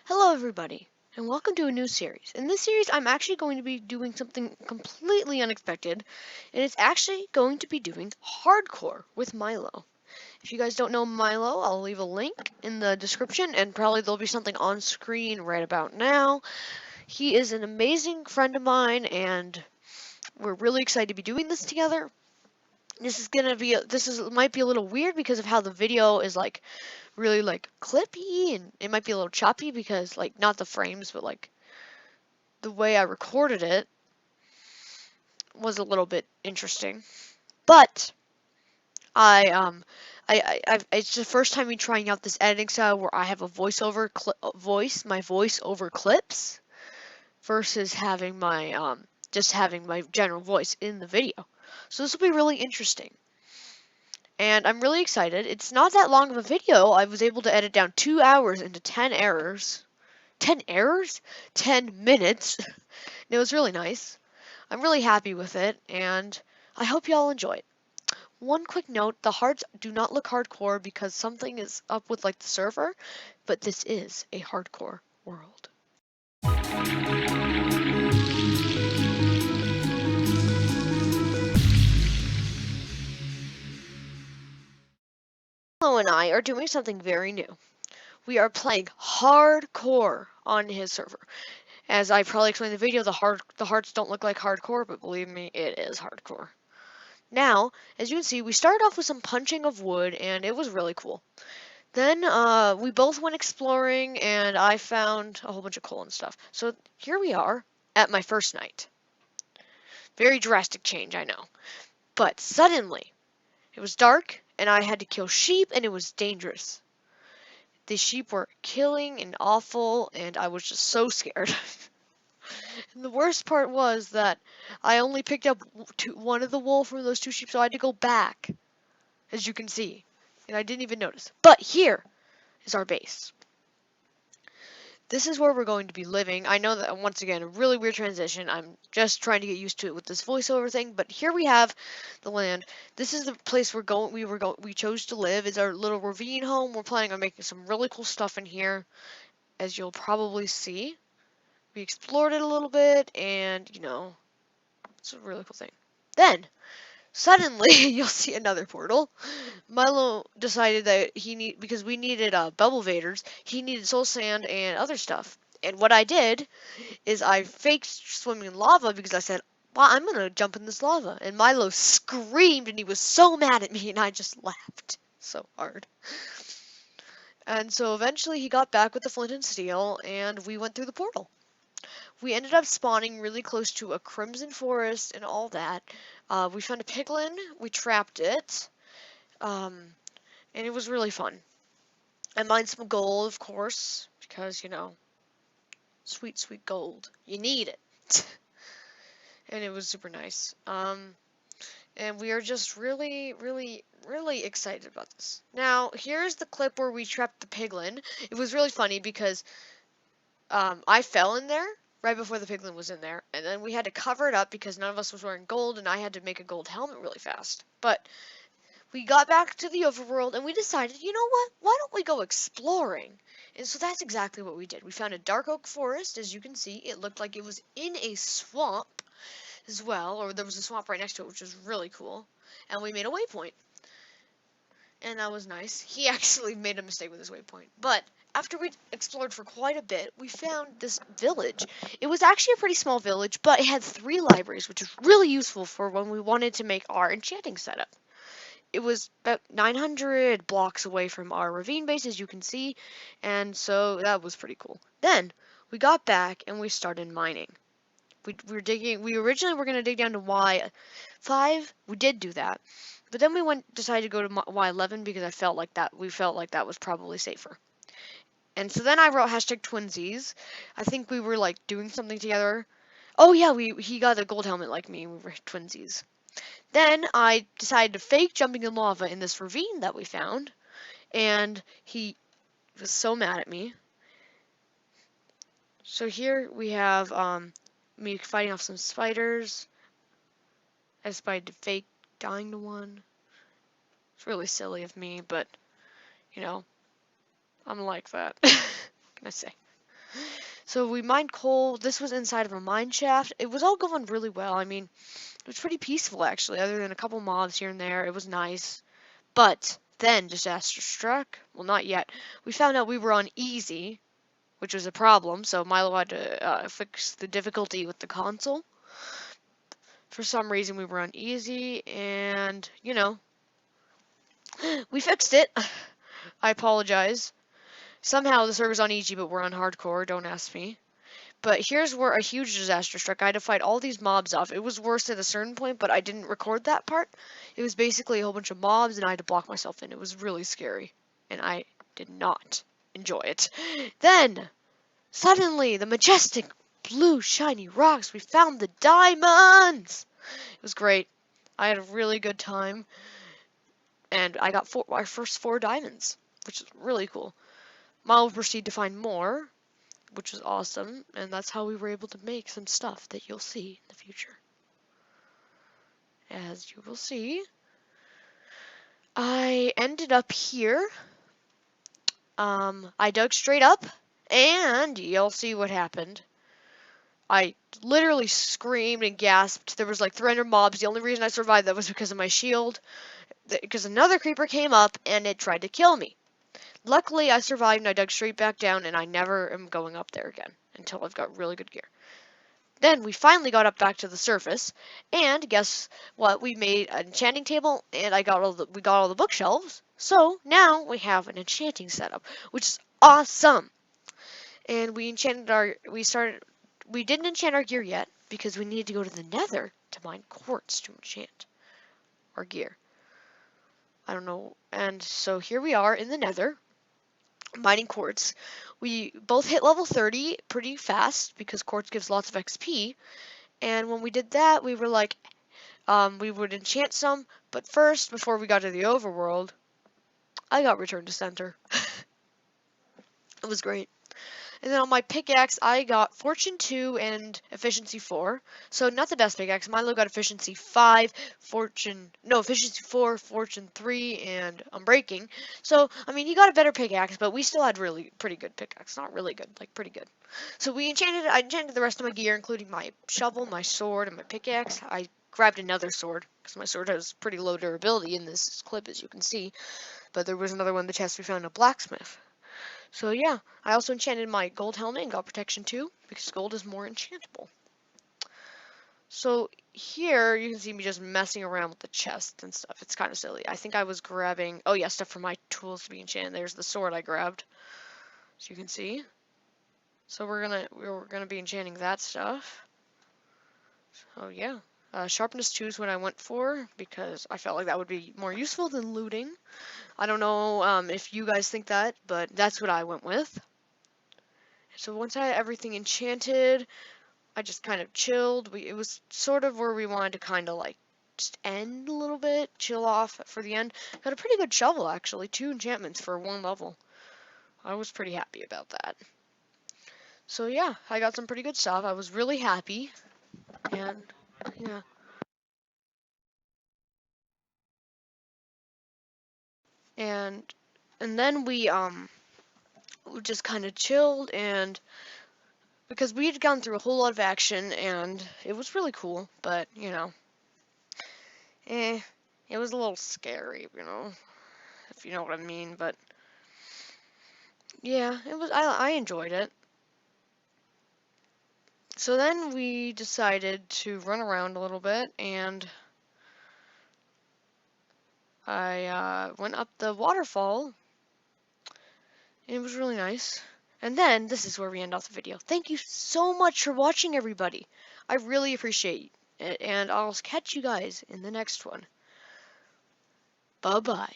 Hello everybody, and welcome to a new series. In this series, I'm actually going to be doing something completely unexpected, and it's actually going to be doing hardcore with Milo. If you guys don't know Milo, I'll leave a link in the description, and probably there'll be something on screen right about now. He is an amazing friend of mine, and we're really excited to be doing this together. Might be a little weird because of how the video is really clippy, and it might be a little choppy because not the frames but the way I recorded it was a little bit interesting. But it's the first time me trying out this editing style where I have a my voice over clips versus having my just having my general voice in the video. So this will be really interesting. And I'm really excited. It's not that long of a video. I was able to edit down 2 hours into 10 errors. 10 errors? 10 minutes. It was really nice. I'm really happy with it, and I hope y'all enjoy it. One quick note, the hearts do not look hardcore because something is up with the server, but this is a hardcore world. Milo and I are doing something very new. We are playing hardcore on his server. As I probably explained in the video, the hearts don't look like hardcore, but believe me, it is hardcore. Now, as you can see, we started off with some punching of wood, and it was really cool. Then we both went exploring, and I found a whole bunch of coal and stuff. So here we are at my first night. Very drastic change, I know. But suddenly, it was dark, and I had to kill sheep, and it was dangerous. The sheep were killing and awful, and I was just so scared. And the worst part was that I only picked up one of the wool from those two sheep, so I had to go back, as you can see. And I didn't even notice. But here is our base. This is where we're going to be living. I know that, once again, a really weird transition. I'm just trying to get used to it with this voiceover thing, but here we have the land. This is the place we chose to live. It's our little ravine home. We're planning on making some really cool stuff in here, as you'll probably see. We explored it a little bit, and, it's a really cool thing. Then, suddenly, you'll see another portal. Milo decided that because we needed bubble vaders, he needed soul sand and other stuff. And what I did is I faked swimming in lava because I said, "Well, I'm gonna jump in this lava." And Milo screamed and he was so mad at me, and I just laughed so hard. And so eventually he got back with the flint and steel, and we went through the portal. We ended up spawning really close to a crimson forest and all that. We found a piglin, we trapped it, and it was really fun. I mined some gold, of course, because, sweet, sweet gold. You need it. And it was super nice. And we are just really, really, really excited about this. Now, here's the clip where we trapped the piglin. It was really funny because I fell in there right before the piglin was in there, and then we had to cover it up because none of us was wearing gold, and I had to make a gold helmet really fast. But we got back to the overworld, and we decided, you know what? Why don't we go exploring? And so that's exactly what we did. We found a dark oak forest, as you can see. It looked like it was in a swamp as well, or there was a swamp right next to it, which was really cool. And we made a waypoint. And that was nice. He actually made a mistake with his waypoint. But after we explored for quite a bit, we found this village. It was actually a pretty small village, but it had 3 libraries, which was really useful for when we wanted to make our enchanting setup. It was about 900 blocks away from our ravine base, as you can see, and so that was pretty cool. Then we got back and we started mining. We were digging. We originally were going to dig down to Y5. We did do that, but then we decided to go to Y11 because we felt like that was probably safer. And so then I wrote #twinsies. I think we were doing something together. Oh yeah, he got a gold helmet like me. We were twinsies. Then I decided to fake jumping in lava in this ravine that we found, and he was so mad at me. So here we have me fighting off some spiders. I decided to fake dying to one. It's really silly of me, but I'm like that. What can I say? So we mined coal. This was inside of a mine shaft. It was all going really well. I mean, it was pretty peaceful actually, other than a couple mobs here and there. It was nice. But then disaster struck. Well, not yet. We found out we were on easy, which was a problem. So Milo had to fix the difficulty with the console. For some reason, we were on easy, and we fixed it. I apologize. Somehow the server's on easy, but we're on hardcore. Don't ask me. But here's where a huge disaster struck. I had to fight all these mobs off. It was worse at a certain point, but I didn't record that part. It was basically a whole bunch of mobs, and I had to block myself in. It was really scary, and I did not enjoy it. Then, suddenly, the majestic blue shiny rocks. We found the diamonds! It was great. I had a really good time, and I got our first 4 diamonds, which is really cool. Milo proceeded to find more, which was awesome, and that's how we were able to make some stuff that you'll see in the future. As you will see, I ended up here. I dug straight up, and you'll see what happened. I literally screamed and gasped. There was like 300 mobs. The only reason I survived that was because of my shield, because another creeper came up and it tried to kill me. Luckily, I survived and I dug straight back down, and I never am going up there again until I've got really good gear. Then we finally got up back to the surface, and guess what? We made an enchanting table, and we got all the bookshelves. So now we have an enchanting setup, which is awesome. And we didn't enchant our gear yet because we needed to go to the Nether to mine quartz to enchant our gear. I don't know. And so here we are in the Nether, mining quartz. We both hit level 30 pretty fast because quartz gives lots of XP. And when we did that, we were like, we would enchant some. But first, before we got to the overworld, I got returned to center. It was great. And then on my pickaxe, I got Fortune 2 and Efficiency 4. So not the best pickaxe. Milo got Efficiency 5, Efficiency 4, Fortune 3, and Unbreaking. So, I mean, he got a better pickaxe, but we still had really pretty good pickaxe. Not really good, like pretty good. So I enchanted the rest of my gear, including my shovel, my sword, and my pickaxe. I grabbed another sword, because my sword has pretty low durability in this clip, as you can see. But there was another one in the chest we found in a blacksmith. So yeah, I also enchanted my gold helmet and got protection 2 because gold is more enchantable. So here you can see me just messing around with the chest and stuff. It's kind of silly. I think I was grabbing, oh yeah, stuff for my tools to be enchanted. There's the sword I grabbed, as you can see. So we're gonna be enchanting that stuff. So yeah, sharpness 2 is what I went for because I felt like that would be more useful than looting. I don't know if you guys think that, but that's what I went with. So once I had everything enchanted, I just kind of chilled. It was sort of where we wanted to kind of like just end a little bit, chill off for the end. Got a pretty good shovel actually, 2 enchantments for 1 level. I was pretty happy about that. So yeah, I got some pretty good stuff. I was really happy, and yeah. And then we just kind of chilled, and because we had gone through a whole lot of action and it was really cool, but it was a little scary, if you know what I mean. But yeah, it was. I enjoyed it. So then we decided to run around a little bit, and I went up the waterfall. And it was really nice. And then this is where we end off the video. Thank you so much for watching, everybody. I really appreciate it, and I'll catch you guys in the next one. Bye-bye.